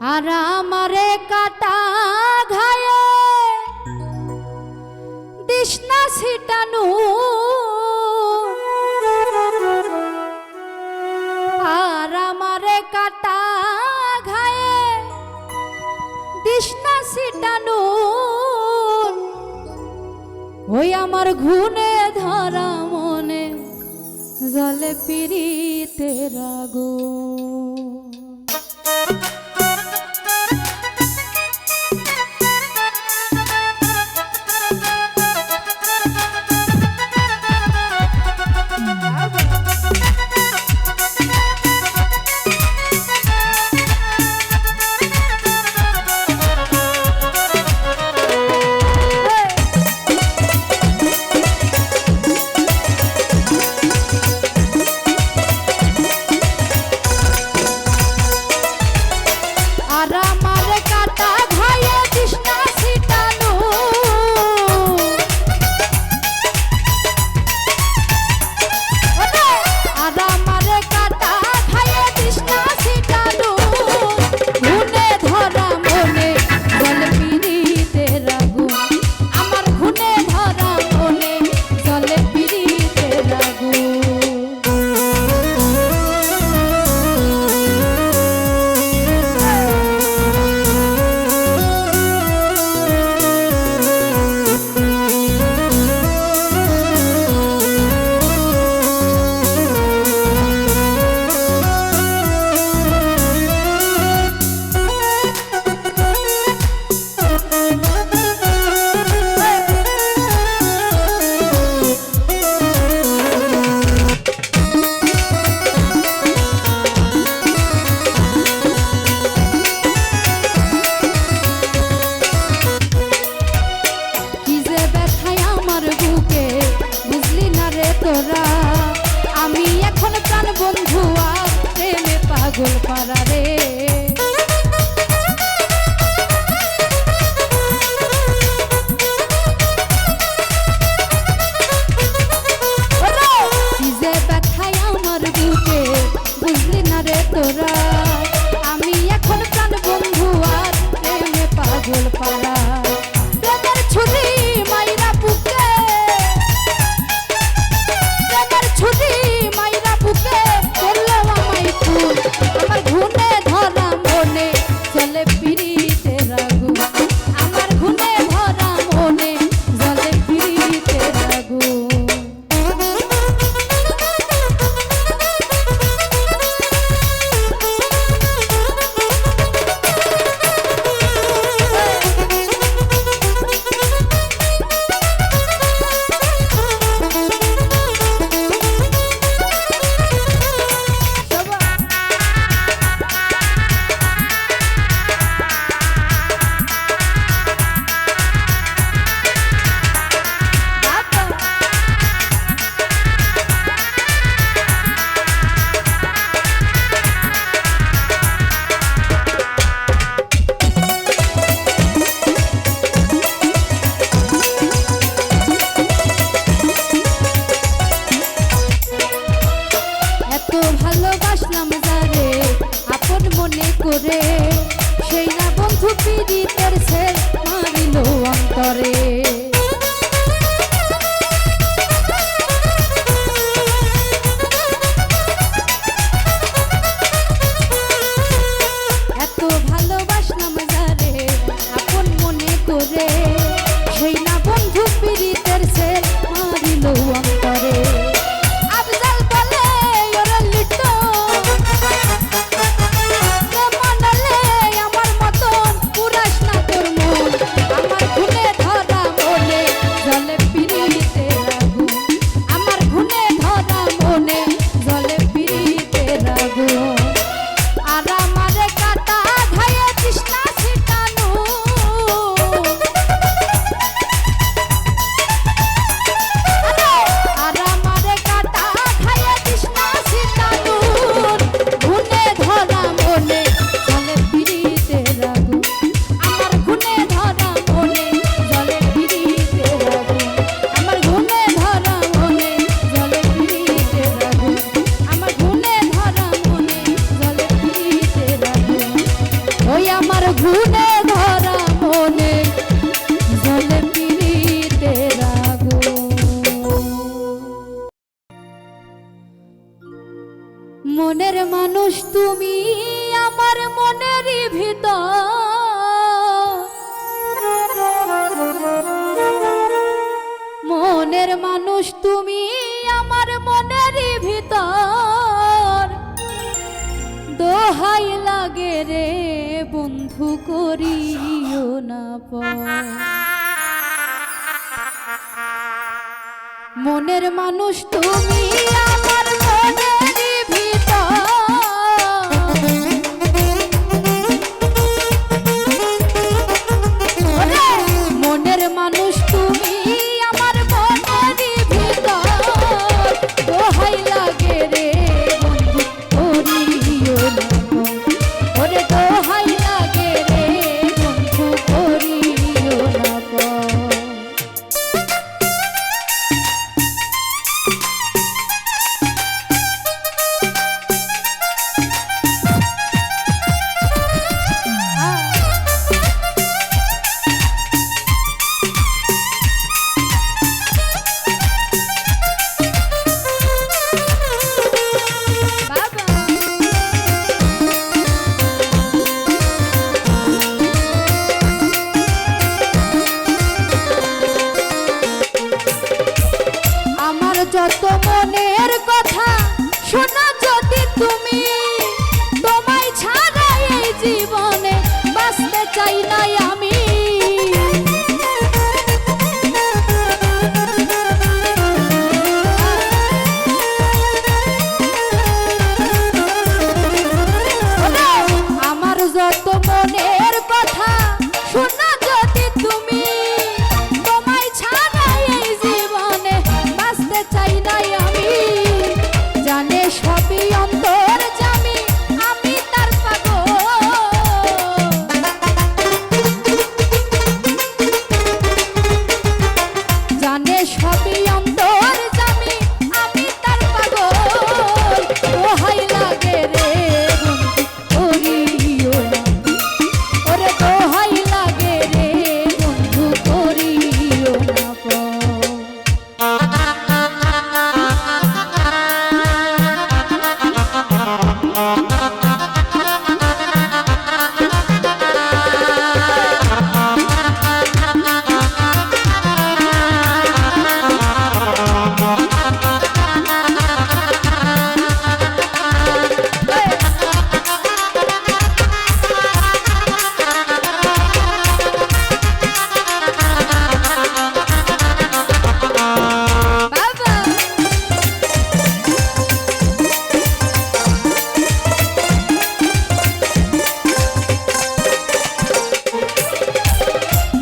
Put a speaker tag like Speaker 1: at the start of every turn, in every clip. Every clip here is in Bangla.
Speaker 1: আর আমারে কাটা ঘায়ে দিশনা ছিটানো আর আমারে কাটা ঘায়ে দিশনা ছিটানো ওই আমার ঘুনে ধরা মনে জলে পিরিতের আগুন। আমি এখন প্রাণ বন্ধু আর প্রেমে পাগল পারা রে যে ব্যথায় আমার বুকে বুঝলি না রে তোরা আমি এখন প্রাণ বন্ধু আর প্রেমে পাগল পারা প্রেমের ছুরি মাইরা বুকে আমার ঘুনে ধরা মনে চলে পিরিতের আগুন আমার ঘুনে ধরা মনে চলে পিরিতের আগুন। আগুনে ধরা মনে জ্বলে পীড়িতের আগুন। মনের মানুষ তুমি আমার মনেরই ভিতর, মনের মানুষ তুমি আমার মনেরই ভিতর, দোহাই লাগে রে বন্ধু করিও না পর। মনের মানুষ তুমি আমার মনেরই ভিতর, মনের মানুষ তুমি আমার মনেরই ভিতর, দোহাই লাগে রে বন্ধু করিও না পর। ওরে দোহাই লাগে রে বন্ধু করিও না পর। যত মনের কথা শোনা যদি তুমি, তোমায় ছাড়া এই জীবনে বাঁচতে চাই না আমি। আমার যত মনের কথা শোনা যদি তুমি, তোমায় ছাড়া এই জীবনে বাঁচতে চাই নাই আমি। জানে সবই অন্তর জামি আমি তার পাগল, জানে সবই অন্তর জামি আমি তার পাগল। দোহাই লাগে রে বন্ধু করিও না, ওরে দোহাই লাগে রে বন্ধু করিও না পর।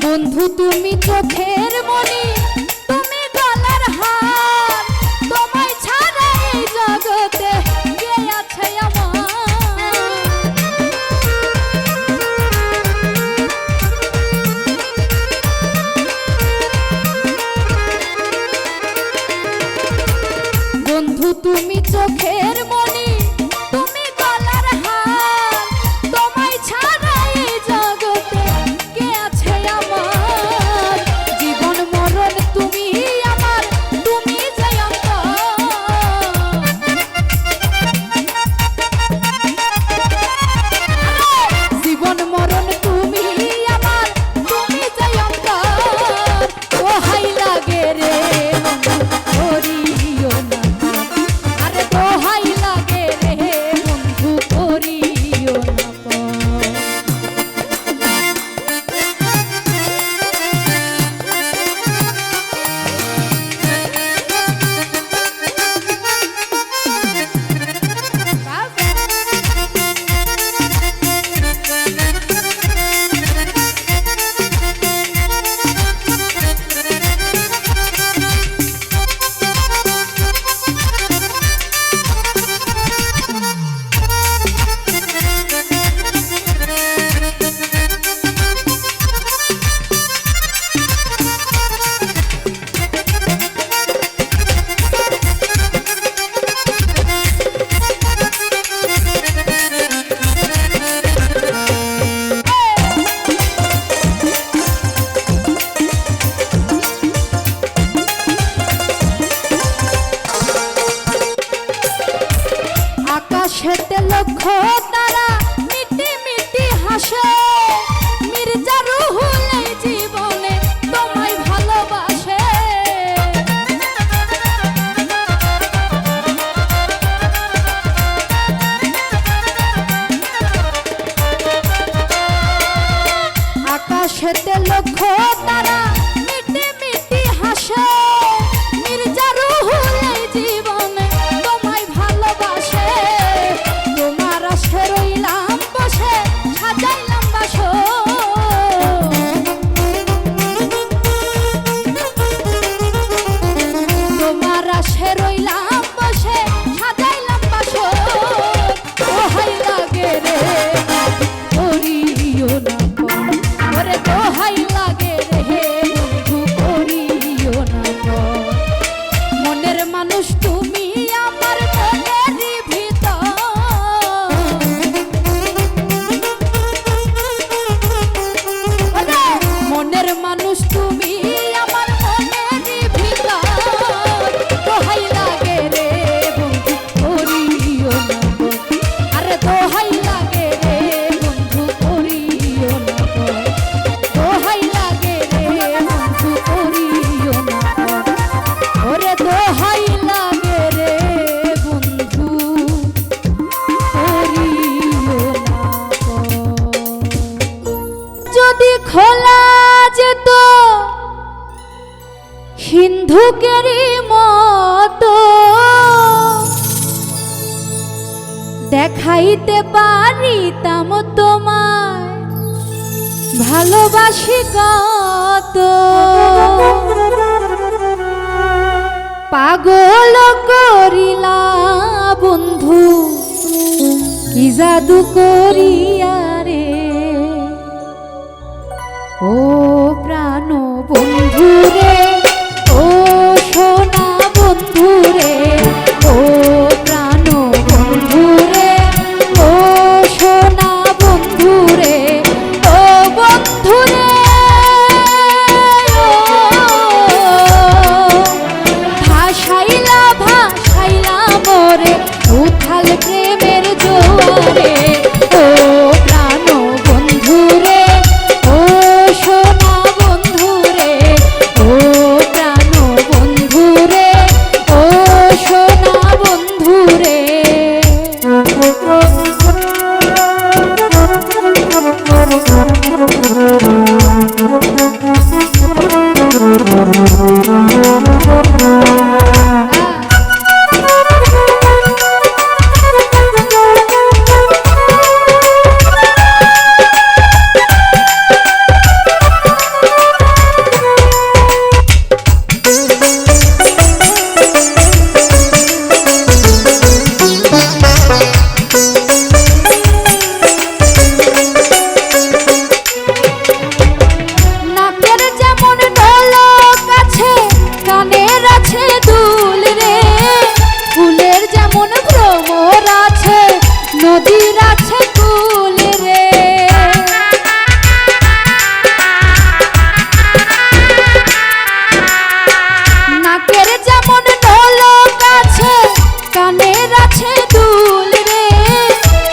Speaker 1: বন্ধু তুমি চোখের মনি, তুমি গলার হার, তোমায় ছাড়া এই জগতে কে আছে আমার। বন্ধু তুমি চোখের মনি, তুমি গলার হার, তোমায় ছাড়া এই জগতে কে আছে আমার। জীবন মরণ তারা মিটি মিটি হাসে, মির্জা রুহুল এই জীবনে তোমায় ভালোবাসে। আকাশেতে লক্ষ্য তারা মিটি মিটি হাসে, মির্জা রুহুল এই জীবনে তোমায় ভালোবাসে। তোমার আশে রইলাম বসে, সাজাইলাম বাসর, তোমার আশে রইলাম বসে, সাজাইলাম বাসর। দোহাই লাগে রে করিও না পর, ওরে দোহাই লাগে রে বন্ধু করিও না পর। মনের মানুষ তুমি আমার মনেরই ভিতর, মনের মানুষ তুমি আমার মনেরই ভিতর। দোহাই লাগে রে বন্ধু করিও না পর, আরে দোহাই লাগে রে বন্ধু করিও না পর, দোহাই লাগে রে বন্ধু করিও না পর, ওরে দোহাই লাগে রে বন্ধু করিও না পর। যদি খোলা যেত সিন্ধুকেরই মতো, দেখাইতে পারিতাম তোমায় ভালোবাসি কত। পাগল করিলা বন্ধু কি জাদু করিয়া রে, ও প্রাণ বন্ধু রে, ও সোনা বন্ধু রে, ও প্রাণ বন্ধু রে, ও সোনা বন্ধু রে, ও বন্ধু রে। ভাসাইলা ভাসাইলা মোরে উথাল প্রেমের জোয়ারে, ও প্রাণ বন্ধু রে, ও সোনা বন্ধু রে, ও প্রাণ বন্ধু রে, ও সোনা বন্ধু রে। নাকের যেমন ঢোলক আছে, কানের আছে দুল রে, ফুলের যেমন ভ্রমর আছে, নদীর আছে কুল রে। নাকের যেমন ঢোলক আছে, কানের আছে দুল রে,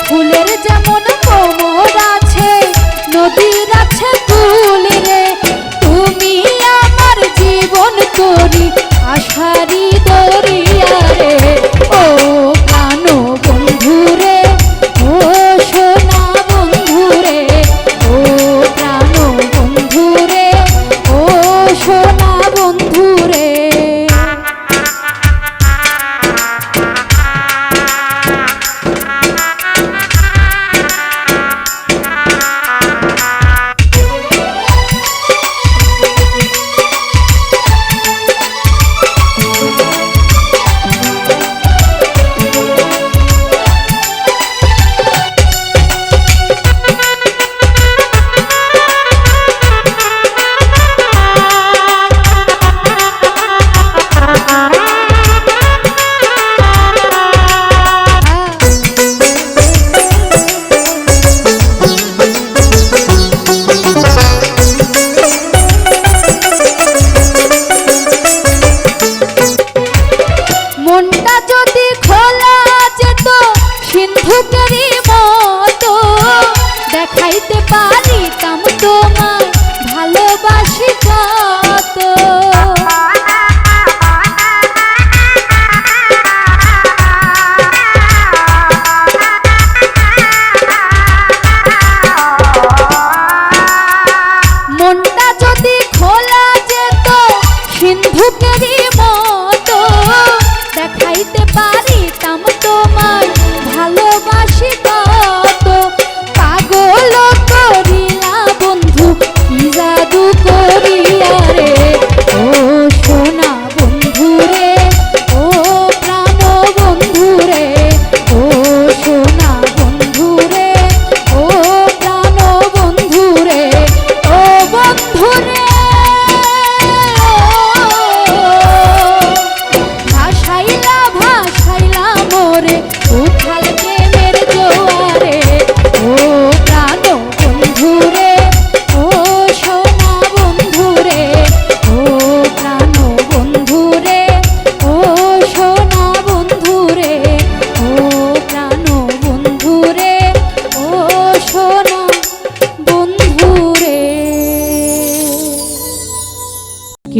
Speaker 1: ফুলের যেমন ভ্রমর আছে, নদীর আছে কুল রে। তুমি আমার জীবন করি আশারি দরিয়া রে, ও প্রাণ বন্ধু রে, ও সোনা বন্ধু রে, ও প্রাণ বন্ধু রে, ও সোনা বন্ধু রে।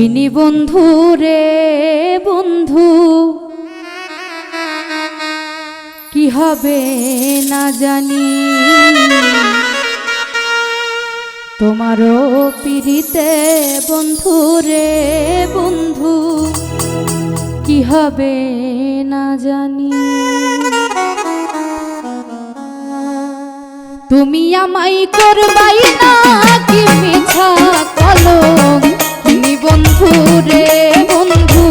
Speaker 1: কিনি বন্ধু রে বন্ধু, কি হবে না জানি, তোমারও পিড়িতে বন্ধু রে বন্ধু, কি হবে না জানি। তুমি আমায় করবাই না কি মিছা কলঙ্ক, কিনি বন্ধু রে বন্ধু,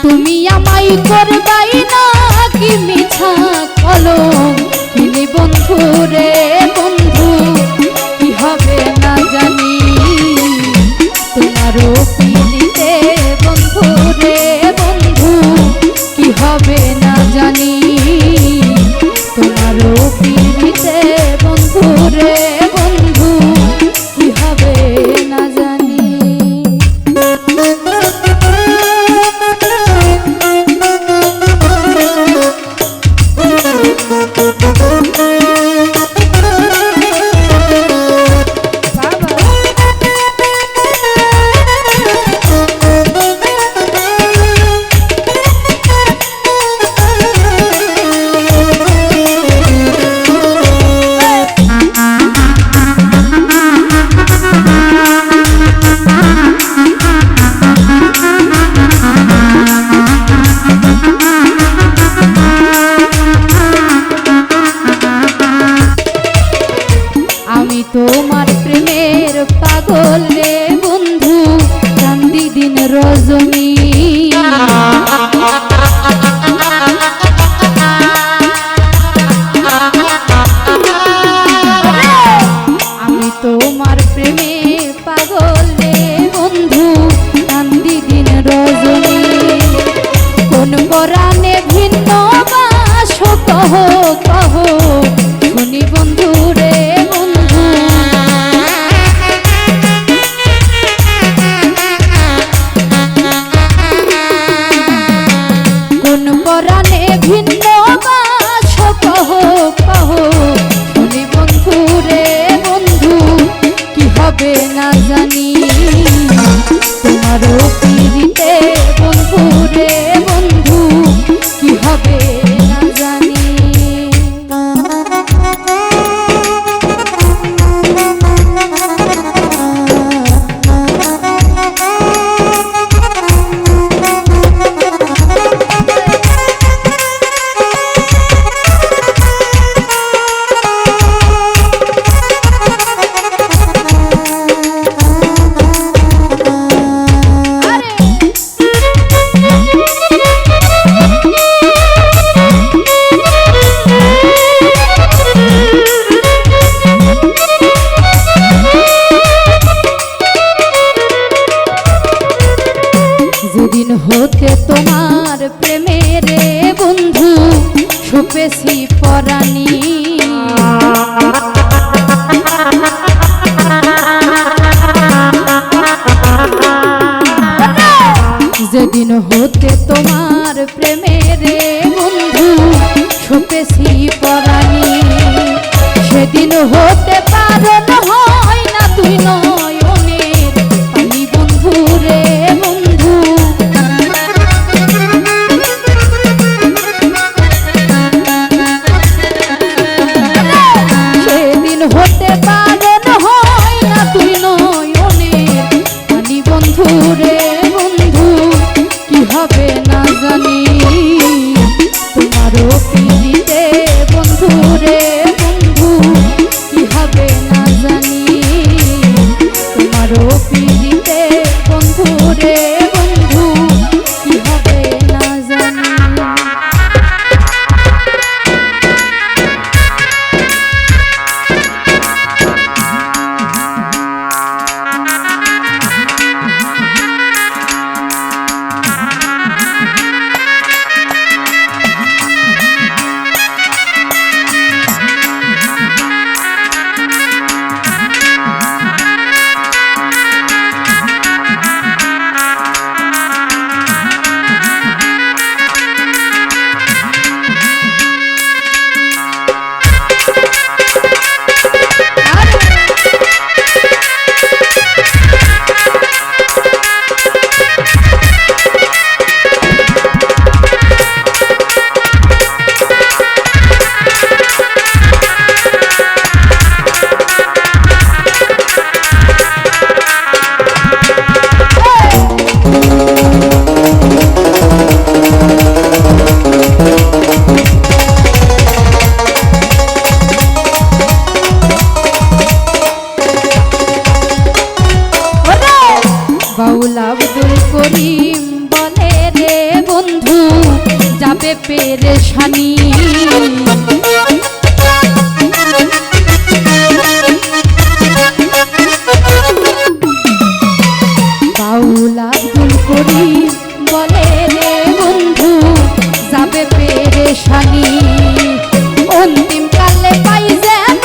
Speaker 1: তুমি আমায় করবাই না কি মিছা কলঙ্ক, কিনি বন্ধু রে বন্ধু, কি হবে না জানি, তোমারও পিড়িতে বন্ধু রে বন্ধু, কি হবে না জানি, তোমারও পিড়িতে বন্ধু রে বন্ধু, কি হবে না জানি। তোমার প্রেমের পাগল রে বন্ধু, চাঁদি দিন রজনী, আমি তোমার প্রেমের পাগল রে বন্ধু, চাঁদি দিন রজনী, কোন পরাণে ভিন্ন বাস কহ কহ, শুনি বন্ধু রে বন্ধু, কোন পরাণে ভিন্ন বাস কহ কহ, শুনি বন্ধু রে বন্ধু, কি হবে না জানি, তোমারও পিড়িতে বন্ধু রে বন্ধু, কি হবে না জানি। যেদিন হতে তোমার প্রেমের বন্ধু ছুপেছি পরাণী, যেদিন হতে তোমার প্রেমের বন্ধু ছুপেছি পরাণী, সেদিন হতে পারণ হয় না তুই নয়নের পানি বন্ধু রে বন্ধু, সেদিন হতে পারণ হয় না তুই নয়নের পানি বন্ধু রে বন্ধু, কি হবে না জানি, তোমারও পিড়িতে বন্ধু রে বন্ধু, কি হবে আব্দুল করিম বলে রে বন্ধু যাবে পেরেশানি বাউল আব্দুল করিম বলে রে বন্ধু যাবে পেরেশানি অন্তিম কালে পাই যেন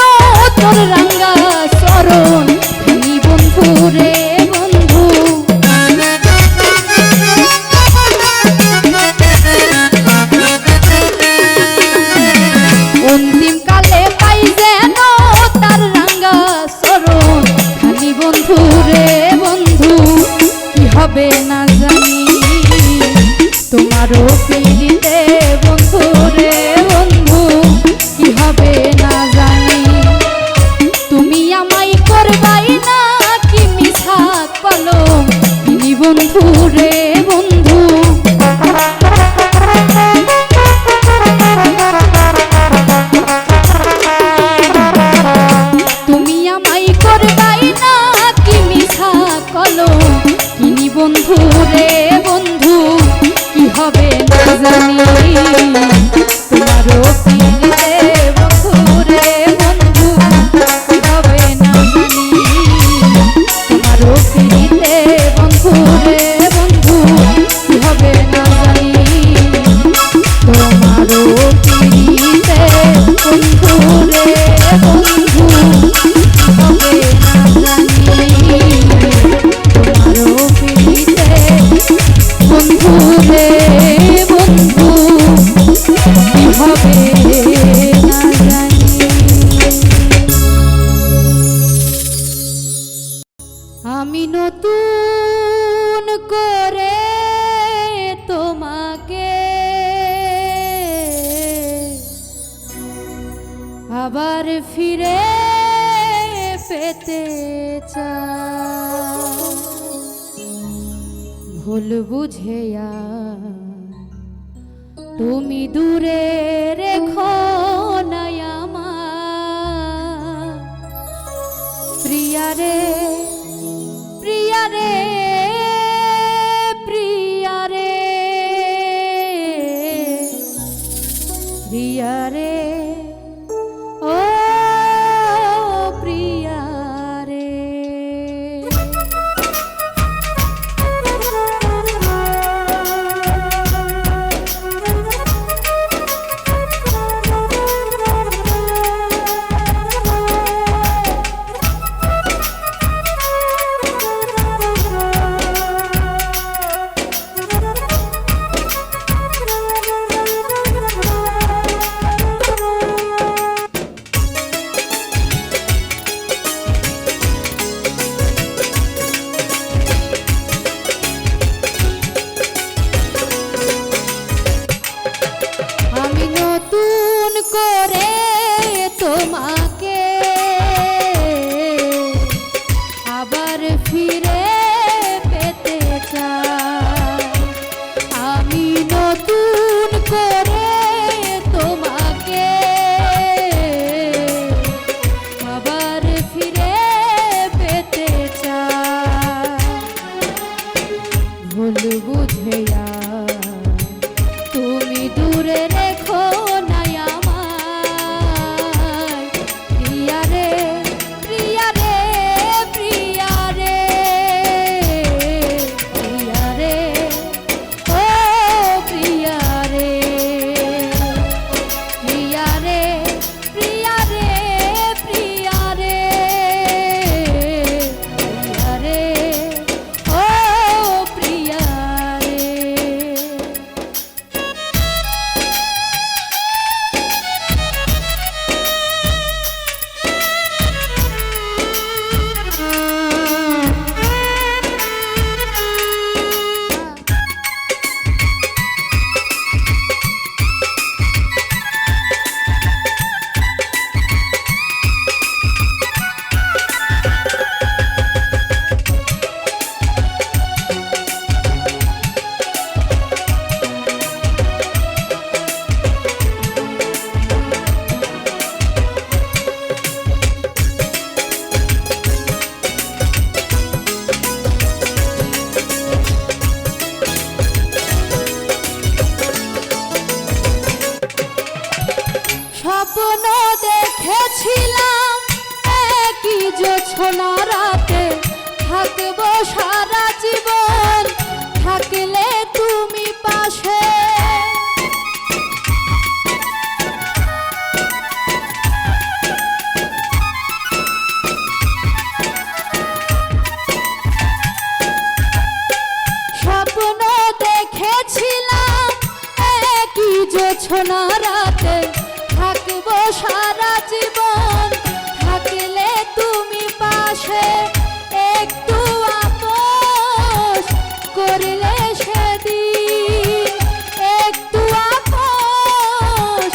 Speaker 1: তোর রাঙ্গা চরণ বন্ধু রে বন্ধু অন্তিম কালে পাই যেন তার রাঙ্গা চরণ খানি বন্ধু রে বন্ধু কি হবে না জানি তোমারও পিড়িতে বন্ধু রে বন্ধু কি হবে না জানি তুমি আমায় করবাই না কি মিছা কলম তিনি বন্ধু রে বন্ধু তুমি আমায় করবাই না কি মিছা কলম তিনি বন্ধু রে বন্ধু কি হবে না জানি তোমারও পিড়িতে বন্ধু রে বন্ধু কি হবে না জানি তোমারও পিড়িতে বন্ধু রে বন্ধু কি হবে না জানি তোমারও পিড়িতে বন্ধু রে বন্ধু কি হবে না জানি তোমারও পিড়িতে বন্ধু রে বন্ধু কি হবে না জানি আমি নতুন করে তোমাকে আবার ফিরে পেতে চাই ভুল বুঝে তুমি দূরে রেখো না আমার প্রিয়া রে প্রিয়া রে প্রিয়া রে প্রিয়া রে ও প্রিয়া রে দেখেছিলাম একই জোছনা রাতে থাকবো সারা জীবন থাকলে তুমি পাশে স্বপ্ন দেখেছিলাম একই জোছনা রাতে থাকবো সারা জীবন থাকলে তুমি পাশে একটু আপোস করলে সেদিন একটু আপোস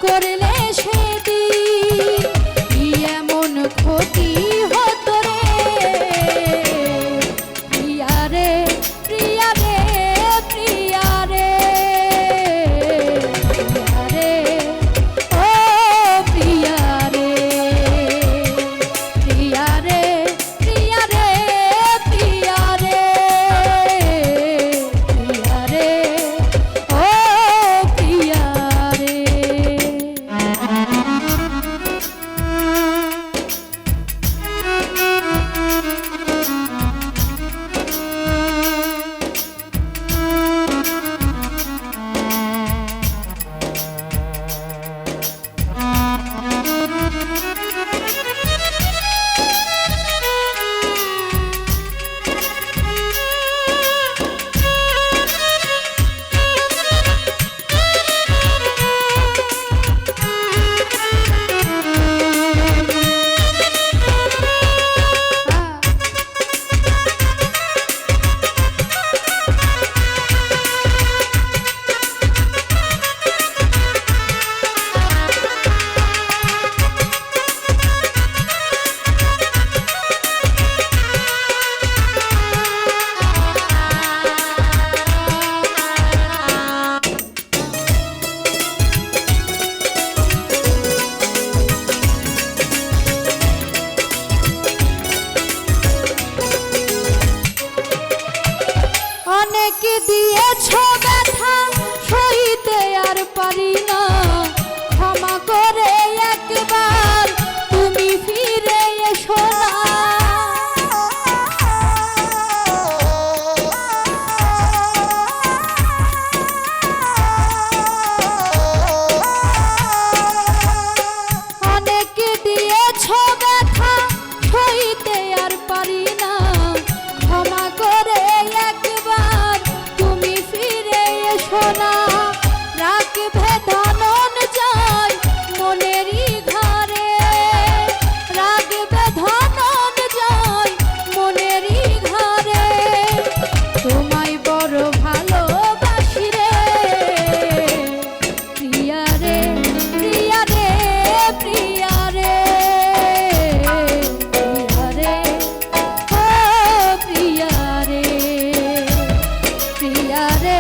Speaker 1: করলে সেদিন কি এমন ক্ষতি হতো রে প্রিয়া রে প্রিয়া রে প্রিয়া রে প্রিয়া রে ও প্রিয়া রে প্রিয়া রে প্রিয়া রে প্রিয়া রে প্রিয়া রে ও প্রিয়া রে অনেক দিয়েছ ব্যথা সইতে আর পারি না ক্ষমা করে একবার তুমি ফিরে এসো না অনেক দিয়েছ ব্যথা সইতে আর পারি না ক্ষমা করে একবার তুমি ফিরে এসো না রাখবে ধনঞ্জয় মনেরই ঘরে রাখবে ধনঞ্জয় মনেরই ঘরে তোমায় বড় ভালোবাসি রে প্রিয়া রে প্রিয়া রে প্রিয়া রে প্রিয়া রে ও প্রিয়া রে প্রিয়া রে